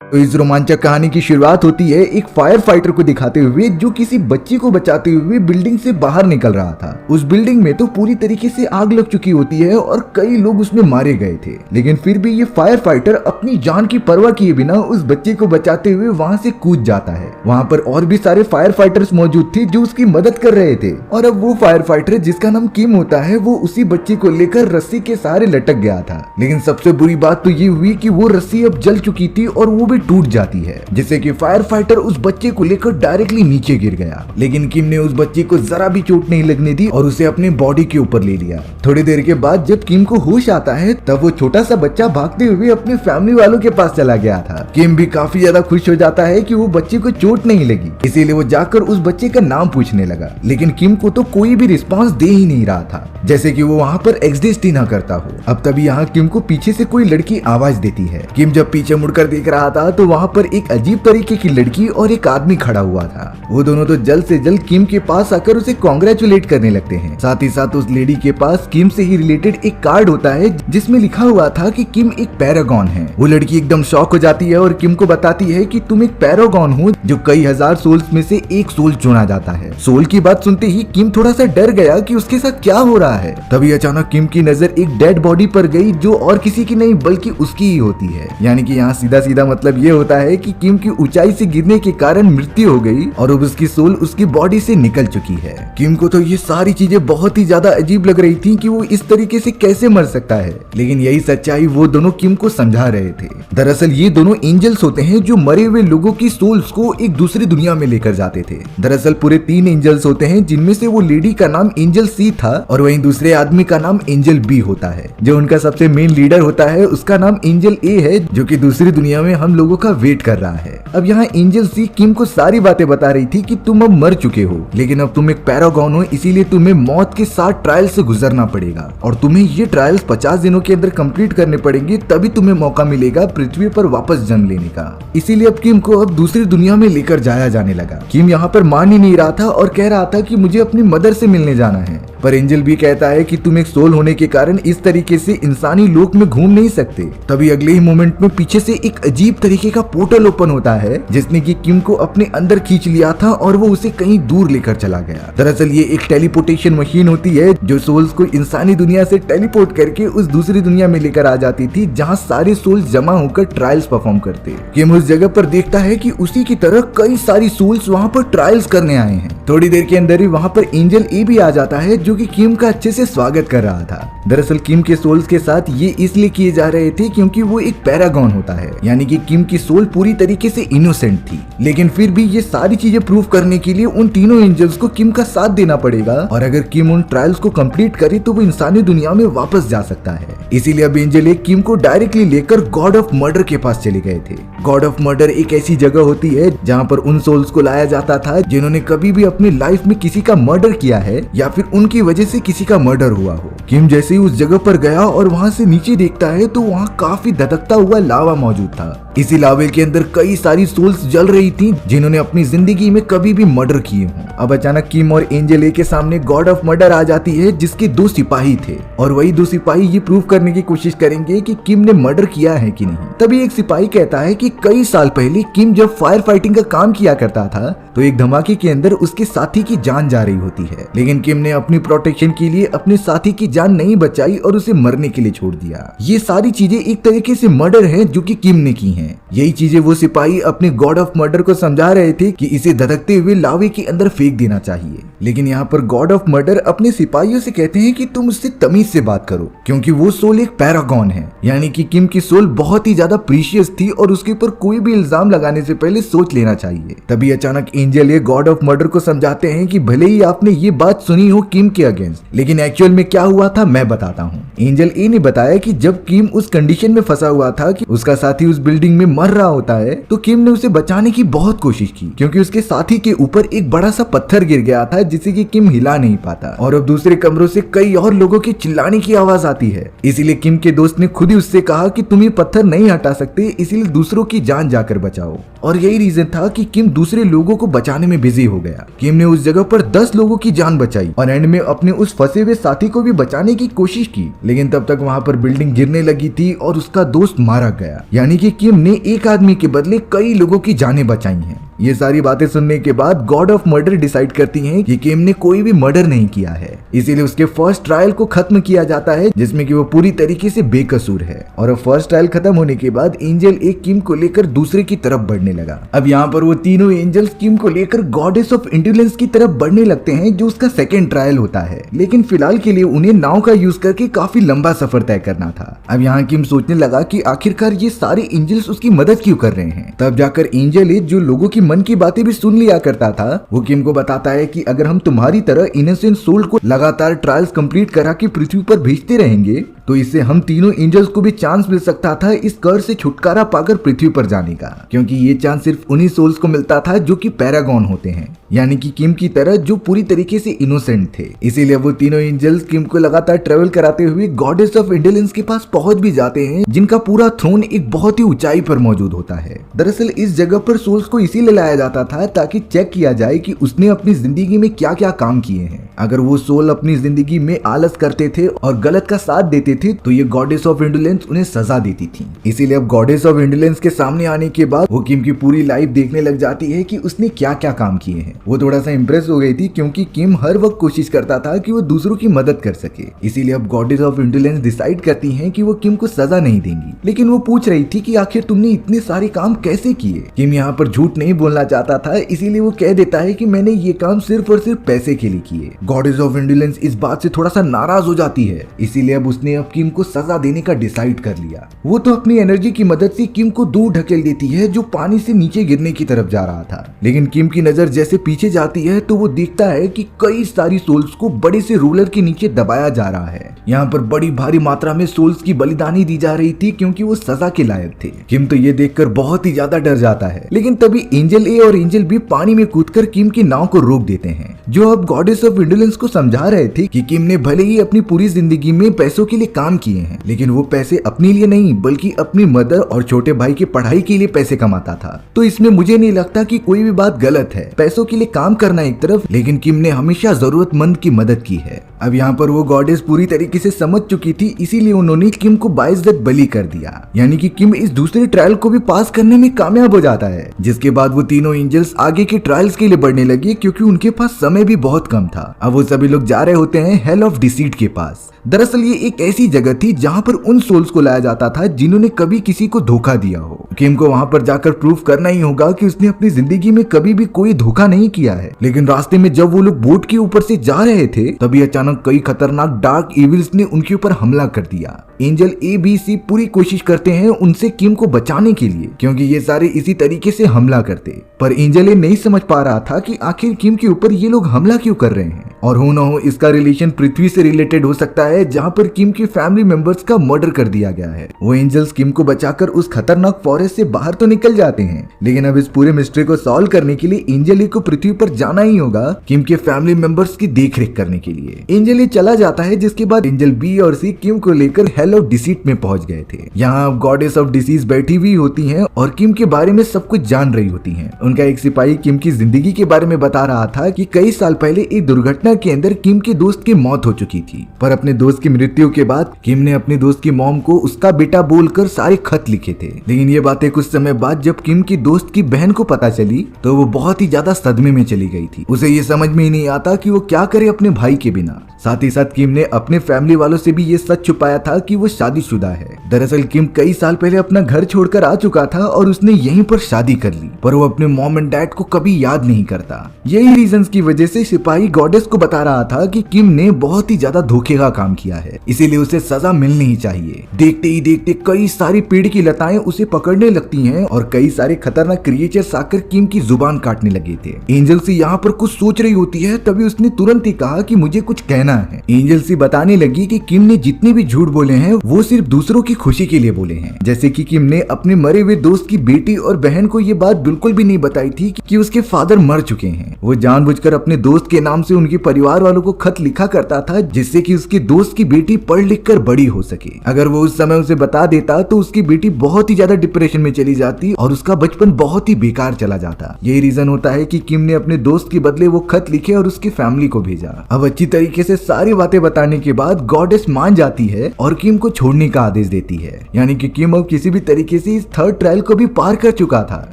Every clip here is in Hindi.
तो इस रोमांचक कहानी की शुरुआत होती है एक फायर फाइटर को दिखाते हुए जो किसी बच्ची को बचाते हुए बिल्डिंग से बाहर निकल रहा था। उस बिल्डिंग में तो पूरी तरीके से आग लग चुकी होती है और कई लोग उसमें मारे गए थे, लेकिन फिर भी ये फायर फाइटर अपनी जान की परवाह किए बिना उस बच्चे को बचाते हुए वहाँ से कूद जाता है। वहाँ पर और भी सारे फायर फाइटर्स मौजूद थे जो उसकी मदद कर रहे थे, और अब वो फायर फाइटर जिसका नाम किम होता है वो उसी बच्चे को लेकर रस्सी के सहारे लटक गया था। लेकिन सबसे बुरी बात तो ये हुई कि वो रस्सी अब जल चुकी थी और वो भी टूट जाती है, जिससे कि फायर फाइटर उस बच्चे को लेकर डायरेक्टली नीचे गिर गया। लेकिन किम ने उस बच्चे को जरा भी चोट नहीं लगने दी और उसे अपने बॉडी के ऊपर ले लिया। थोड़ी देर के बाद जब किम को होश आता है तब वो छोटा सा बच्चा भागते हुए अपने फैमिली वालों के पास चला गया था। किम भी काफी ज्यादा खुश हो जाता है कि वो बच्चे को चोट नहीं लगी, इसीलिए वो जाकर उस बच्चे का नाम पूछने लगा। लेकिन किम को तो कोई भी रिस्पॉन्स दे ही नहीं रहा था, जैसे कि वो वहाँ पर एक्जिस्ट ही ना करता हो। अब तभी यहाँ किम को पीछे से कोई लड़की आवाज देती है। किम जब पीछे मुड़कर देख रहा था तो वहाँ पर एक अजीब तरीके की लड़की और एक आदमी खड़ा हुआ था। वो दोनों तो जल्द से जल्द किम के पास आकर उसे कॉन्ग्रेचुलेट करने लगते हैं। साथ ही साथ उस लेडी के पास किम से ही रिलेटेड एक कार्ड होता है जिसमें लिखा हुआ था कि किम एक पैरागॉन है। वो लड़की एकदम शॉक हो जाती है और किम को बताती है कि तुम एक पैरागॉन हो जो कई हजार सोल्स में से एक सोल चुना जाता है। सोल की बात सुनते ही किम थोड़ा सा डर गया कि उसके साथ क्या हो रहा है। तभी अचानक किम की नजर एक डेड बॉडी पर गई जो और किसी की नहीं बल्कि उसकी ही होती है। यानी कि यहाँ सीधा सीधा मतलब ये होता है कि किम की ऊंचाई से गिरने के कारण मृत्यु हो गई और अब उसकी सोल उसकी बॉडी से निकल चुकी है। किम को तो ये सारी चीजें बहुत ही ज्यादा अजीब लग रही थी कि वो इस तरीके से कैसे मर सकता है, लेकिन यही सच्चाई वो दोनों किम को समझा रहे थे। दरअसल ये दोनों एंजल्स होते हैं जो मरे हुए लोगों की सोल्स को एक दूसरी दुनिया में लेकर जाते थे। दरअसल पूरे 3 एंजल्स होते हैं, जिनमें से वो लेडी का नाम एंजल सी था और वहीं दूसरे आदमी का नाम एंजल बी होता है। जो उनका सबसे मेन लीडर होता है उसका नाम एंजल ए है, जो कि दूसरी दुनिया में हम लोगों का वेट कर रहा है। अब यहाँ एंजल सी किम को सारी बातें बता रही थी कि तुम अब मर चुके हो, लेकिन अब तुम एक पैरागॉन हो, इसीलिए तुम्हें मौत के 7 ट्रायल से गुजरना पड़ेगा और तुम्हें ये ट्रायल्स 50 दिनों के अंदर कंप्लीट करने पड़ेंगे, तभी तुम्हें मौका मिलेगा पृथ्वी पर वापस जन्म लेने का। इसीलिए अब किम को अब दूसरी दुनिया में लेकर जाया जाने लगा। किम यहाँ पर मान ही नहीं रहा था और कह रहा था कि मुझे अपनी मदर से मिलने जाना है, पर एंजल भी कहता है कि तुम एक सोल होने के कारण इस तरीके से इंसानी लोक में घूम नहीं सकते। तभी अगले ही मोमेंट में पीछे से एक अजीब तरीके का पोर्टल ओपन होता है जिसने कि किम को अपने अंदर खींच लिया था और वो उसे कहीं दूर लेकर चला गया। दरअसल ये एक टेलीपोर्टेशन मशीन होती है जो सोल्स को इंसानी दुनिया से टेलीपोर्ट करके उस दूसरी दुनिया में लेकर आ जाती थी जहाँ सारे सोल्स जमा होकर ट्रायल्स परफॉर्म करते। किम उस जगह पर देखता है कि उसी की तरह कई सारी सोल्स वहाँ पर ट्रायल्स करने आए हैं। थोड़ी देर के अंदर ही वहाँ पर एंजल ए भी आ जाता है जो कि किम का अच्छे से स्वागत कर रहा था। दरअसल किम के सोल्स के साथ ये इसलिए किए जा रहे थे क्योंकि वो एक पैरागॉन होता है, यानी कि किम की सोल पूरी तरीके से इनोसेंट थी। लेकिन फिर भी ये सारी चीजें प्रूव करने के लिए उन तीनों एंजल्स को किम का साथ देना पड़ेगा और अगर किम उन ट्रायल्स को कंप्लीट करे तो वो इंसानी दुनिया में वापस जा सकता है। इसीलिए अब एंजल एक किम को डायरेक्टली लेकर गॉड ऑफ मर्डर के पास चले गए थे। गॉड ऑफ मर्डर एक ऐसी जगह होती है जहाँ पर उन सोल्स को लाया जाता था जिन्होंने कभी भी अपनी लाइफ में किसी का मर्डर किया है या फिर उनकी वजह से किसी का मर्डर हुआ हो। किम जैसे ही उस जगह पर गया और वहाँ से नीचे देखता है तो वहाँ काफी धधकता हुआ लावा मौजूद था। इसी लावे के अंदर कई सारी सोल्स जल रही थी जिन्होंने अपनी जिंदगी में कभी भी मर्डर किए हों। अब अचानक किम और एंजल ए के सामने गॉड ऑफ मर्डर आ जाती है जिसके 2 सिपाही थे और वही 2 सिपाही ये प्रूव करने की कोशिश करेंगे कि किम ने मर्डर किया है कि नहीं। तभी एक सिपाही कहता है कि कई साल पहले किम जब फायर फाइटिंग का काम किया करता था तो एक धमाके के अंदर उसके साथी की जान जा रही होती है, लेकिन किम ने अपनी प्रोटेक्शन के लिए अपने साथी की जान नहीं बचाई और उसे मरने के लिए छोड़ दिया। ये सारी चीजें एक तरीके से मर्डर है जो कि किम ने की हैं। यही चीजें वो सिपाही अपने गॉड ऑफ मर्डर को समझा रहे थे कि इसे धधकते हुए लावे के अंदर फेंक देना चाहिए। लेकिन यहाँ पर गॉड ऑफ मर्डर अपने सिपाहियों से कहते हैं कि तुम उससे तमीज से बात करो क्योंकि वो सोल एक पैरागॉन है, यानी कि किम की सोल बहुत ही ज्यादा प्रीशियस थी और उसके ऊपर कोई भी इल्जाम लगाने से पहले सोच लेना चाहिए। तभी अचानक एंजल ये गॉड ऑफ मर्डर को समझाते हैं कि भले ही आपने ये बात सुनी हो किम के अगेंस्ट, लेकिन एक्चुअल में क्या हुआ था मैं बताता हूँ। एंजल ए ने बताया कि जब किम उस कंडीशन में फंसा हुआ था कि उसका साथी उस बिल्डिंग में मर रहा होता है तो किम ने उसे बचाने की बहुत कोशिश की क्योंकि उसके साथी के ऊपर एक बड़ा सा पत्थर गिर गया था जिससे कि किम हिला नहीं पाता और अब दूसरे कमरों से कई और लोगों की चिल्लाने की आवाज आती है। इसीलिए किम के दोस्त ने खुद ही उससे कहा कि तुम ये पत्थर नहीं हटा सकते, इसीलिए दूसरों की जान जाकर बचाओ। और यही रीजन था कि किम दूसरे लोगों को बचाने में बिजी हो गया। किम ने उस जगह पर 10 लोगों की जान बचाई और एंड में अपने उस फंसे हुए साथी को भी बचाने की कोशिश की, लेकिन तब तक वहां पर बिल्डिंग गिरने लगी थी और उसका दोस्त मारा गया। यानी कि किम ने एक आदमी के बदले कई लोगों की जानें बचाई हैं। ये सारी बातें सुनने के बाद गॉड ऑफ मर्डर डिसाइड करती हैं कि किम ने कोई भी मर्डर नहीं किया है, इसीलिए उसके फर्स्ट ट्रायल को खत्म किया जाता है जिसमें कि वो पूरी तरीके से बेकसूर है। और अब फर्स्ट ट्रायल खत्म होने के बाद एंजल एक किम को लेकर दूसरे की तरफ बढ़ने लगा। अब यहाँ पर वो तीनों एंजल्स किम को लेकर गॉडेस ऑफ इंटेलिजेंस की तरफ बढ़ने लगते हैं जो उसका सेकेंड ट्रायल होता है, लेकिन फिलहाल के लिए उन्हें नाव का यूज करके काफी लंबा सफर तय करना था। अब यहाँ किम सोचने लगा कि आखिरकार ये सारे एंजल्स उसकी मदद क्यों कर रहे हैं। तब जाकर एंजल जो लोगों की मन की बातें भी सुन लिया करता था, वो किम को बताता है कि अगर हम तुम्हारी तरह इनोसेंट सोल को लगातार ट्रायल्स कंप्लीट करा के पृथ्वी पर भेजते रहेंगे तो इससे हम तीनों एंजल्स को भी चांस मिल सकता था इस कर्ज से छुटकारा पाकर पृथ्वी पर जाने का, क्योंकि ये चांस सिर्फ उन्हीं सोल्स को मिलता था जो कि पैरागॉन होते हैं, यानी कि किम की तरह जो पूरी तरीके से इनोसेंट थे। इसीलिए वो तीनों एंजल्स किम को लगातार ट्रेवल कराते हुए गॉडेस ऑफ इंटेलिजेंस के पास पहुंच भी जाते हैं, जिनका पूरा थ्रोन एक बहुत ही ऊंचाई पर मौजूद होता है। दरअसल इस जगह पर सोल्स को इसीलिए लाया जाता था ताकि चेक किया जाए कि उसने अपनी जिंदगी में क्या क्या काम किए हैं। अगर वो सोल अपनी जिंदगी में आलस करते थे और गलत का साथ देते थे तो ये गॉडेस ऑफ इंटेलिजेंस उन्हें सजा देती थी। इसीलिए अब गॉडेस ऑफ इंटेलिजेंस के सामने आने के बाद वो किम की पूरी लाइफ देखने लग जाती है कि उसने क्या क्या काम किए हैं। वो थोड़ा सा इंप्रेस हो गई थी क्योंकि किम हर वक्त कोशिश करता था कि वो दूसरों की मदद कर सके। इसीलिए अब गॉडेस ऑफ इंटेलिजेंस डिसाइड करती हैं कि वो किम को सजा नहीं देंगी, लेकिन वो पूछ रही थी कि आखिर तुमने इतने सारे काम कैसे किए। किम यहाँ पर झूठ नहीं बोलना चाहता था, इसीलिए वो कह देता है कि मैंने ये काम सिर्फ और सिर्फ पैसे के लिए किए। गॉडेस ऑफ इंटेलिजेंस इस बात से थोड़ा सा नाराज हो जाती है, इसीलिए अब उसने अब किम को सजा देने का डिसाइड कर लिया। वो तो अपनी एनर्जी की मदद से किम को दूर ढकेल देती है जो पानी से नीचे गिरने की तरफ जा रहा था, लेकिन किम की नजर जैसे पीछे जाती है तो वो देखता है कि कई सारी सोल्स को बड़े से रोलर के नीचे दबाया जा रहा है। यहाँ पर बड़ी भारी मात्रा में सोल्स की बलिदानी दी जा रही थी क्योंकि वो सजा के लायक थे। किम तो ये देखकर बहुत ही ज्यादा डर जाता है, लेकिन तभी एंजल ए और एंजल बी पानी में कूदकर किम की नाव को रोक देते हैं, जो अब गॉडेस ऑफ इंटेलिजेंस को समझा रहे थे कि किम ने भले ही अपनी पूरी जिंदगी में पैसों के लिए काम किए हैं, लेकिन वो पैसे अपने लिए नहीं बल्कि अपनी मदर और छोटे भाई की पढ़ाई के लिए पैसे कमाता था। तो इसमें मुझे नहीं लगता कि कोई भी बात गलत है, पैसों के लिए काम करना एक तरफ, लेकिन किम ने हमेशा जरूरतमंद की मदद की है। अब यहाँ पर वो गॉडेस पूरी तरीके से समझ चुकी थी, इसीलिए उन्होंने किम को बाइज्जत बलि कर दिया, यानी कि किम इस दूसरे ट्रायल को भी पास करने में कामयाब हो जाता है। जिसके बाद वो तीनों एंजल्स आगे के ट्रायल्स के लिए बढ़ने लगे क्योंकि उनके पास समय भी बहुत कम था। अब वो सभी लोग जा रहे होते हैं हेल ऑफ डिसीट के पास। दरअसल ये एक ऐसी जगह थी जहाँ पर उन सोल्स को लाया जाता था जिन्होंने कभी किसी को धोखा दिया हो। किम को वहाँ पर जाकर प्रूफ करना ही होगा कि उसने अपनी जिंदगी में कभी भी कोई धोखा नहीं किया है। लेकिन रास्ते में जब वो लोग बोट के ऊपर से जा रहे थे तभी अचानक कई खतरनाक डार्क इविल्स ने उनके ऊपर हमला कर दिया। एंजल ए बी सी पूरी कोशिश करते हैं उनसे किम को बचाने के लिए, क्योंकि ये सारे इसी तरीके से हमला करते, पर एंजल ए नहीं समझ पा रहा था कि आखिर किम के ऊपर ये लोग हमला क्यों कर रहे हैं। और हो ना हो इसका रिलेशन पृथ्वी से रिलेटेड हो सकता है जहाँ पर किम के फैमिली मेंबर्स का मर्डर कर दिया गया है। वो एंजल्स किम को बचाकर उस खतरनाक फॉरेस्ट से बाहर तो निकल जाते हैं, लेकिन अब इस पूरे मिस्ट्री को सॉल्व करने के लिए एंजल ए को पृथ्वी पर जाना ही होगा किम के फैमिली मेंबर्स की देखरेख करने के लिए। एंजल ए चला जाता है, जिसके बाद एंजल बी और सी किम को लेकर हेल ऑफ डिसीट में पहुंच गए थे। यहाँ गॉडेस ऑफ डिसीज बैठी हुई होती हैं और किम के बारे में सब कुछ जान रही होती हैं। उनका एक सिपाही किम की जिंदगी के बारे में बता रहा था कि कई साल पहले एक दुर्घटना के अंदर किम के दोस्त की मौत हो चुकी थी, पर अपने दोस्त की मृत्यु के बाद किम ने अपने दोस्त की मॉम को उसका बेटा बोलकर सारे खत लिखे थे। लेकिन ये बातें कुछ समय बाद जब किम की दोस्त की बहन को पता चली तो वो बहुत ही ज्यादा सदमे में चली गई थी। उसे ये समझ में ही नहीं आता कि वो क्या करे अपने भाई के बिना। साथ ही साथ किम ने अपने फैमिली वालों से भी ये सच छुपाया था कि वो शादीशुदा है। दरअसल किम कई साल पहले अपना घर छोड़कर आ चुका था और उसने यहीं पर शादी कर ली, पर वो अपने मॉम एंड डैड को कभी याद नहीं करता। यही रीजंस की वजह से सिपाही गॉडेस को बता रहा था कि किम ने बहुत ही ज्यादा धोखे का काम किया है, इसीलिए उसे सजा मिलनी ही चाहिए। देखते ही देखते कई सारी पेड़ की लताएं उसे पकड़ने लगती हैं और कई सारे खतरनाक क्रिएचर्स आकर किम की जुबान काटने लगे थे। एंजल सी यहाँ पर कुछ सोच रही होती है, तभी उसने तुरंत ही कहा कि मुझे कुछ कहना है। एंजल सी बताने लगी कि किम ने जितने भी झूठ बोले हैं वो सिर्फ दूसरों की खुशी के लिए बोले हैं, जैसे कि किम ने अपने मरे हुए दोस्त की बेटी और बहन को ये बात बिल्कुल भी नहीं बताई थी कि उसके फादर मर चुके हैं। वो जानबूझकर अपने दोस्त के नाम से उनके परिवार वालों को खत लिखा करता था जिससे कि उसके दोस्त की बेटी पढ़ लिख कर बड़ी हो सके। अगर वो उस समय उसे बता देता तो उसकी बेटी बहुत ही ज्यादा डिप्रेशन में चली जाती और उसका बचपन बहुत ही बेकार चला जाता। यही रीजन होता है कि किम ने अपने दोस्त के बदले वो खत लिखे और उसकी फैमिली को भेजा। अब अच्छी तरीके से से सारी बातें बताने के बाद गॉडेस मान जाती है और किम को छोड़ने का आदेश देती है। यानी कि किम अब किसी भी तरीके से इस थर्ड ट्रायल को भी पार कर चुका था,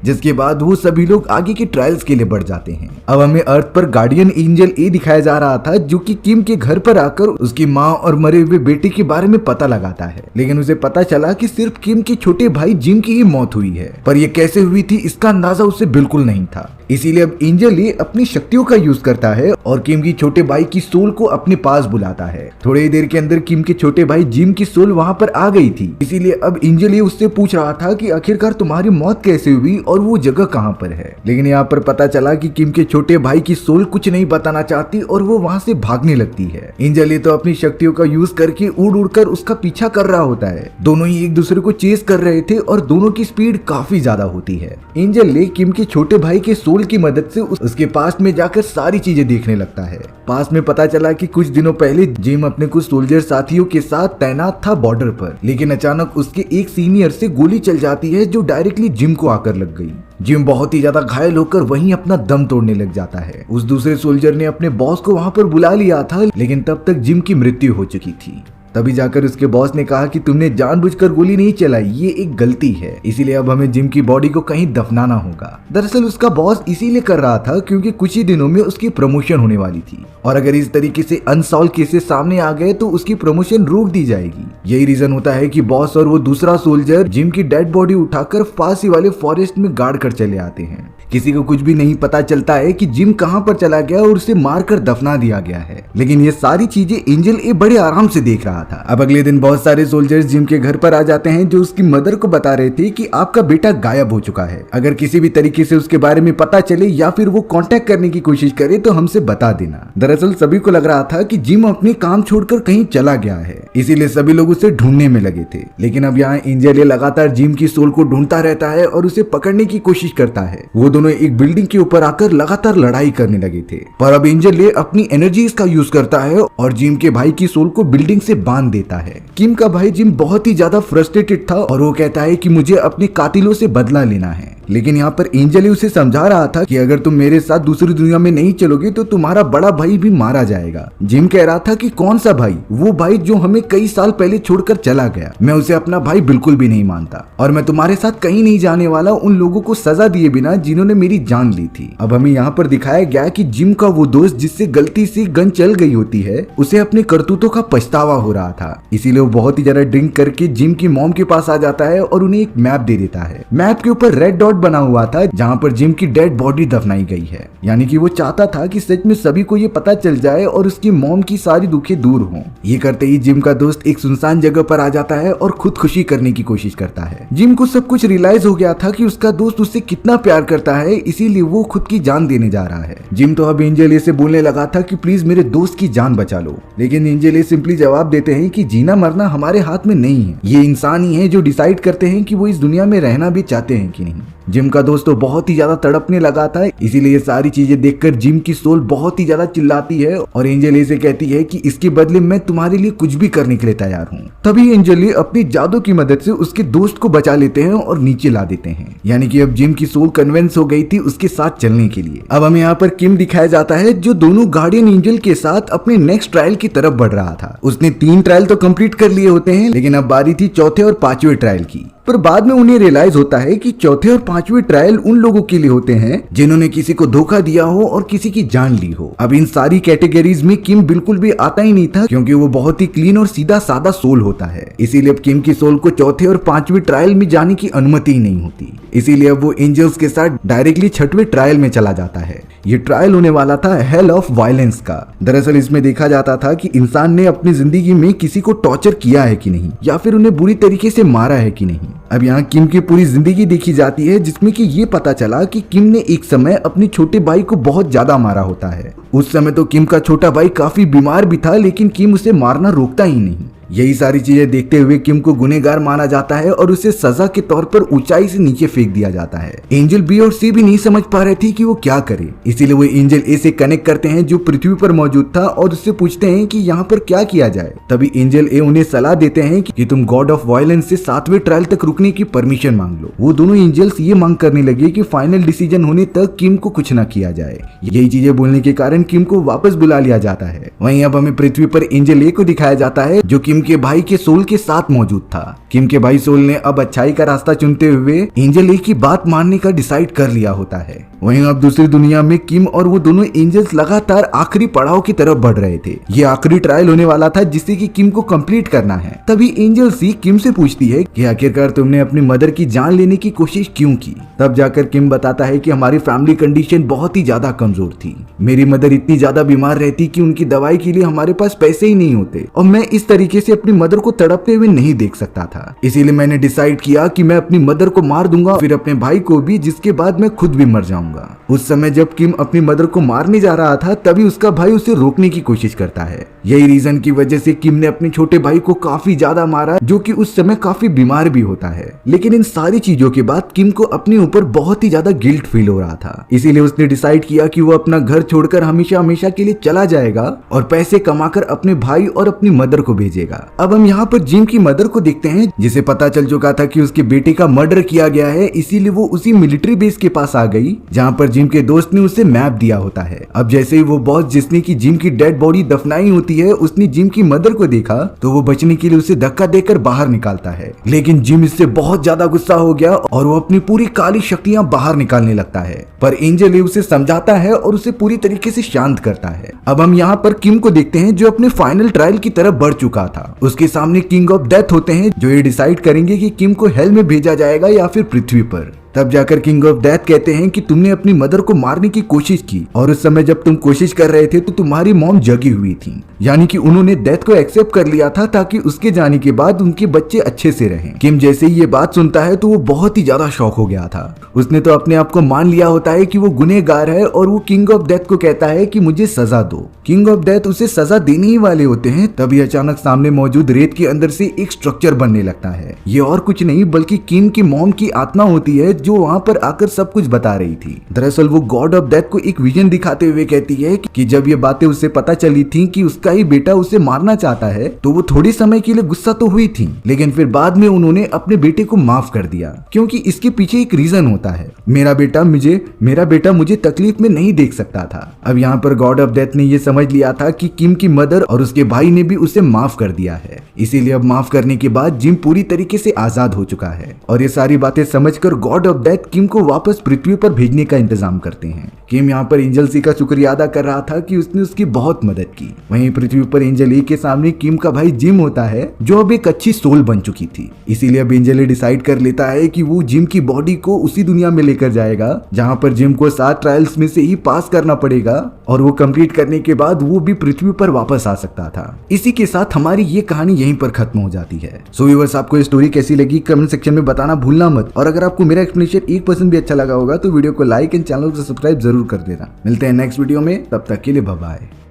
जिसके बाद वो सभी लोग आगे के ट्रायल्स के लिए बढ़ जाते हैं। अब हमें अर्थ पर गार्डियन एंजल ए दिखाया जा रहा था, जो कि किम के घर पर आकर उसकी माँ और मरे हुए बेटे के बारे में पता लगाता है, लेकिन उसे पता चला कि सिर्फ किम के छोटे भाई जिम की ही मौत हुई है, पर यह कैसे हुई थी इसका अंदाजा उसे बिल्कुल नहीं था। इसीलिए अब एंजल ए अपनी शक्तियों का यूज करता है और किम की छोटे भाई की सोल को अपने पास बुलाता है। थोड़ी ही देर के अंदर किम के छोटे भाई जिम की सोल वहां पर आ गई थी। इसीलिए अब एंजल ए उससे पूछ रहा था कि आखिरकार तुम्हारी मौत कैसे हुई और वो जगह कहां पर है। लेकिन यहाँ पर पता चला कि किम के छोटे भाई की सोल कुछ नहीं बताना चाहती और वो वहां से भागने लगती है। एंजल ए तो अपनी शक्तियों का यूज करके उड़ उड़कर उसका पीछा कर रहा होता है। दोनों ही एक दूसरे को चेस कर रहे थे और दोनों की स्पीड काफी ज्यादा होती है। एंजल ए किम के छोटे भाई के सोल की मदद से उसके पास में जाकर सारी चीजें देखने लगता है। पास में पता चला कि कुछ दिनों पहले जिम अपने कुछ सोल्जर साथियों के साथ तैनात था बॉर्डर पर, लेकिन अचानक उसके एक सीनियर से गोली चल जाती है जो डायरेक्टली जिम को आकर लग गई। जिम बहुत ही ज्यादा घायल होकर वहीं अपना दम तोड़ने लग जाता है। उस दूसरे सोल्जर ने अपने बॉस को वहां पर बुला लिया था, लेकिन तब तक जिम की मृत्यु हो चुकी थी। तभी जाकर उसके बॉस ने कहा कि तुमने जानबूझकर गोली नहीं चलाई, ये एक गलती है, इसीलिए अब हमें जिम की बॉडी को कहीं दफनाना होगा। दरअसल उसका बॉस इसीलिए कर रहा था क्योंकि कुछ ही दिनों में उसकी प्रमोशन होने वाली थी और अगर इस तरीके से अनसॉल्व केसेस सामने आ गए तो उसकी प्रमोशन रोक दी जाएगी। यही रीजन होता है कि बॉस और वो दूसरा सोल्जर जिम की डेड बॉडी उठाकर पास ही वाले फॉरेस्ट में गाड़ कर चले आते हैं। किसी को कुछ भी नहीं पता चलता है कि जिम कहां पर चला गया और उसे मारकर दफना दिया गया है, लेकिन ये सारी चीजें एंजल ए बड़े आराम से देख रहा था। अब अगले दिन बहुत सारे सोल्जर्स जिम के घर पर आ जाते हैं, जो उसकी मदर को बता रहे थे कि आपका बेटा गायब हो चुका है। अगर किसी भी तरीके से उसके बारे में पता चले या फिर वो कांटेक्ट करने की कोशिश करे तो हमसे बता देना। दरअसल सभी को लग रहा था कि जिम अपने काम छोड़कर कहीं चला गया है, इसीलिए सभी लोग उसे ढूंढने में लगे थे। लेकिन अब यहाँ एंजल ए लगातार जिम की सोल को ढूंढता रहता है और उसे पकड़ने की कोशिश करता है। वो दोनों एक बिल्डिंग के ऊपर आकर लगातार लड़ाई करने लगे थे, पर अब एंजल ए अपनी एनर्जीज का यूज करता है और जिम के भाई की सोल को बिल्डिंग से बांध देता है। किम का भाई जिम बहुत ही ज्यादा फ्रस्ट्रेटेड था और वो कहता है कि मुझे अपने कातिलों से बदला लेना है, लेकिन यहाँ पर एंजल उसे समझा रहा था कि अगर तुम मेरे साथ दूसरी दुनिया में नहीं चलोगे तो तुम्हारा बड़ा भाई भी मारा जाएगा। जिम कह रहा था कि कौन सा भाई? वो भाई जो हमें कई साल पहले छोड़कर चला गया। मैं उसे अपना भाई बिल्कुल भी नहीं मानता और मैं तुम्हारे साथ कहीं नहीं जाने वाला उन लोगों को सजा दिए बिना जिन्होंने मेरी जान ली थी। अब हमें यहाँ पर दिखाया गया कि जिम का वो दोस्त जिससे गलती से गन चल गई होती है, उसे अपने करतूतों का पछतावा हो रहा था। इसीलिए वो बहुत ही ज्यादा ड्रिंक करके जिम की मॉम के पास आ जाता है और उन्हें एक मैप दे देता है। मैप के ऊपर रेड डॉट बना हुआ था जहाँ पर जिम की डेड बॉडी दफनाई गई है। यानी कि वो चाहता था कि सच में सभी को ये पता चल जाए और उसकी मॉम की सारी दुखें दूर हों। ये करते ही जिम का दोस्त एक सुनसान जगह पर आ जाता है और खुदकुशी करने की कोशिश करता है। जिम को सब कुछ रियलाइज हो गया था कि उसका दोस्त उससे कितना प्यार करता है, इसीलिए वो खुद की जान देने जा रहा है। जिम तो अब एंजल ए से बोलने लगा था कि प्लीज मेरे दोस्त की जान बचा लो, लेकिन एंजल ए सिंपली जवाब देते हैं कि जीना मरना हमारे हाथ में नहीं है, ये इंसान ही है जो डिसाइड करते हैं कि वो इस दुनिया में रहना भी चाहते हैं कि नहीं। जिम का दोस्त तो बहुत ही ज्यादा तड़पने लगा था, इसीलिए ये सारी चीजें देखकर जिम की सोल बहुत ही ज्यादा चिल्लाती है और एंजल ए से कहती है कि इसके बदले मैं तुम्हारे लिए कुछ भी करने के लिए तैयार हूँ। तभी एंजल ए अपनी जादू की मदद से उसके दोस्त को बचा लेते हैं और नीचे ला देते हैं। यानी कि अब जिम की सोल कन्विंस हो गई थी उसके साथ चलने के लिए। अब हमें यहाँ पर किम दिखाया जाता है जो दोनों गार्डियन एंजल के साथ अपने नेक्स्ट ट्रायल की तरफ बढ़ रहा था। उसने 3 ट्रायल तो कंप्लीट कर लिए होते हैं, लेकिन अब बारी थी चौथे और 5वें ट्रायल की। पर बाद में उन्हें रियलाइज होता है कि चौथे और 5वें ट्रायल उन लोगों के लिए होते हैं जिन्होंने किसी को धोखा दिया हो और किसी की जान ली हो। अब इन सारी कैटेगरीज में किम बिल्कुल भी आता ही नहीं था, क्योंकि वो बहुत ही क्लीन और सीधा सादा सोल होता है। इसीलिए अब किम की सोल को चौथे और 5वें ट्रायल में जाने की अनुमति ही नहीं होती। इसीलिए अब वो एंजल्स के साथ डायरेक्टली 6वें ट्रायल में चला जाता है। ये ट्रायल होने वाला था हेल ऑफ वायलेंस का। दरअसल इसमें देखा जाता था कि इंसान ने अपनी जिंदगी में किसी को टॉर्चर किया है कि नहीं, या फिर उन्हें बुरी तरीके से मारा है कि नहीं। अब यहाँ किम की पूरी जिंदगी देखी जाती है, जिसमें कि ये पता चला कि किम ने एक समय अपने छोटे भाई को बहुत ज्यादा मारा होता है। उस समय तो किम का छोटा भाई काफी बीमार भी था, लेकिन किम उसे मारना रोकता ही नहीं। यही सारी चीजें देखते हुए किम को गुनहगार माना जाता है और उसे सजा के तौर पर ऊंचाई से नीचे फेंक दिया जाता है। एंजल बी और सी भी नहीं समझ पा रहे थे कि वो क्या करे, इसीलिए वो एंजल ए से कनेक्ट करते हैं जो पृथ्वी पर मौजूद था और उससे पूछते हैं कि यहाँ पर क्या किया जाए। तभी एंजल ए उन्हें सलाह देते हैं कि तुम गॉड ऑफ वायलेंस से 7वें ट्रायल तक रुकने की परमिशन मांग लो। वो दोनों एंजल्स ये मांग करने लगे कि फाइनल डिसीजन होने तक किम को कुछ न किया जाए। यही चीजें बोलने के कारण किम को वापस बुला लिया जाता है। वहीं अब हमें पृथ्वी पर एंजल ए को दिखाया जाता है जो किम के भाई के सोल के साथ मौजूद था। किम के भाई सोल ने अब अच्छाई का रास्ता चुनते हुए एंजल ए की बात मानने का डिसाइड कर लिया होता है। वहीं अब दूसरी दुनिया में किम और वो दोनों एंजल्स लगातार आखिरी पड़ाव की तरफ बढ़ रहे थे। ये आखिरी ट्रायल होने वाला था जिससे कि किम को कंप्लीट करना है। तभी एंजल सी किम से पूछती है कि आखिरकार तुमने अपनी मदर की जान लेने की कोशिश क्यों की। तब जाकर किम बताता है कि हमारी फैमिली कंडीशन बहुत ही ज्यादा कमजोर थी। मेरी मदर इतनी ज्यादा बीमार रहती कि उनकी दवाई के लिए हमारे पास पैसे ही नहीं होते और मैं इस तरीके से अपनी मदर को तड़पते हुए नहीं देख सकता था। इसीलिए मैंने डिसाइड किया कि मैं अपनी मदर को मार दूंगा, फिर अपने भाई को भी, जिसके बाद मैं खुद भी मर जाऊंगा। उस समय जब किम अपनी मदर को मारने जा रहा था तभी उसका भाई उसे रोकने की कोशिश करता है। यही रीजन की वजह से किम ने अपने छोटे भाई को काफी ज्यादा मारा, जो कि उस समय काफी बीमार भी होता है। लेकिन इन सारी चीजों के बाद किम को अपने ऊपर बहुत ही ज्यादा गिल्ट फील हो रहा था। इसीलिए उसने डिसाइड किया कि वो अपना घर छोड़कर हमेशा हमेशा के लिए चला जाएगा और पैसे कमाकर अपने भाई और अपनी मदर को भेजेगा। अब हम यहाँ पर जिम की मदर को देखते हैं जिसे पता चल चुका था कि उसके बेटे का मर्डर किया गया है, इसीलिए वो उसी मिलिट्री बेस के पास आ गई जहाँ पर जिम के दोस्त ने उसे मैप दिया होता है। अब जैसे ही वो बॉस जिसने की जिम की डेड बॉडी दफनाई होती है उसने जिम की मदर को देखा तो वो बचने के लिए उसे धक्का देकर बाहर निकालता है। लेकिन जिम इससे बहुत ज्यादा गुस्सा हो गया और वो अपनी पूरी काली शक्तियां बाहर निकालने लगता है, पर एंजल उसे समझाता है और उसे पूरी तरीके से शांत करता है। अब हम यहाँ पर किम को देखते हैं जो अपने फाइनल ट्रायल की तरफ बढ़ चुका था। उसके सामने किंग ऑफ डेथ होते हैं जो ये डिसाइड करेंगे कि किम को हेल में भेजा जाएगा या फिर पृथ्वी पर। तब जाकर किंग ऑफ डेथ कहते हैं कि तुमने अपनी मदर को मारने की कोशिश की और उस समय जब तुम कोशिश कर रहे थे तो तुम्हारी मॉम जगी हुई थी, यानी कि उन्होंने डेथ को एक्सेप्ट कर लिया था ताकि उसके जाने के बाद उनके बच्चे अच्छे से रहें। किम जैसे ही ये बात सुनता है तो वो बहुत ही ज्यादा शॉक हो गया था। उसने तो अपने आप को मान लिया होता है कि वो गुनहगार है और वो किंग ऑफ डेथ को कहता है कि मुझे सजा दो। किंग ऑफ डेथ उसे सजा देने ही वाले होते हैं तभी अचानक सामने मौजूद रेत के अंदर से एक स्ट्रक्चर बनने लगता है। ये और कुछ नहीं बल्कि किम की मॉम की आत्मा होती है जो वहाँ पर आकर सब कुछ बता रही थी। दरअसल वो गॉड ऑफ डेथ को एक विजन दिखाते हुए कहती है कि जब ये बातें उसे पता चली थी कि उसका ही बेटा उसे मारना चाहता है तो वो थोड़ी समय के लिए गुस्सा तो हुई थी, लेकिन फिर बाद में उन्होंने अपने बेटे को माफ कर दिया क्योंकि इसके पीछे एक रीजन होता है। मेरा बेटा मुझे तकलीफ में नहीं देख सकता था। अब यहाँ पर गॉड ऑफ डेथ ने ये समझ लिया था कि किम की मदर और उसके भाई ने भी उसे माफ कर दिया है, इसीलिए अब माफ करने के बाद जिम पूरी तरीके से आजाद हो चुका है। और ये सारी बातें समझकर गॉड ऑफ डेथ किम को वापस पृथ्वी पर भेजने का इंतजाम करते हैं। किम यहाँ पर एंजल सी का शुक्रिया अदा कर रहा था कि उसने उसकी बहुत मदद की। वहीं पृथ्वी पर एंजल ए के सामने किम का भाई जिम होता है जो अब एक अच्छी सोल बन चुकी थी। इसीलिए अब एंजल ए डिसाइड कर लेता है कि वो जिम की बॉडी को उसी दुनिया में लेकर जाएगा जहाँ पर जिम को 7 ट्रायल्स में से ही पास करना पड़ेगा और वो कंप्लीट करने के बाद वो भी पृथ्वी पर वापस आ सकता था। इसी के साथ हमारी ये कहानी यहीं पर खत्म हो जाती है। सो व्यूअर्स, आपको ये स्टोरी कैसी लगी कमेंट सेक्शन में बताना भूलना मत। और अगर आपको मेरा एक्सप्लेनेशन 1% भी अच्छा लगा होगा तो वीडियो को लाइक एंड चैनल को सब्सक्राइब जरूर कर देना। मिलते हैं नेक्स्ट वीडियो में, तब तक के लिए बाय बाय।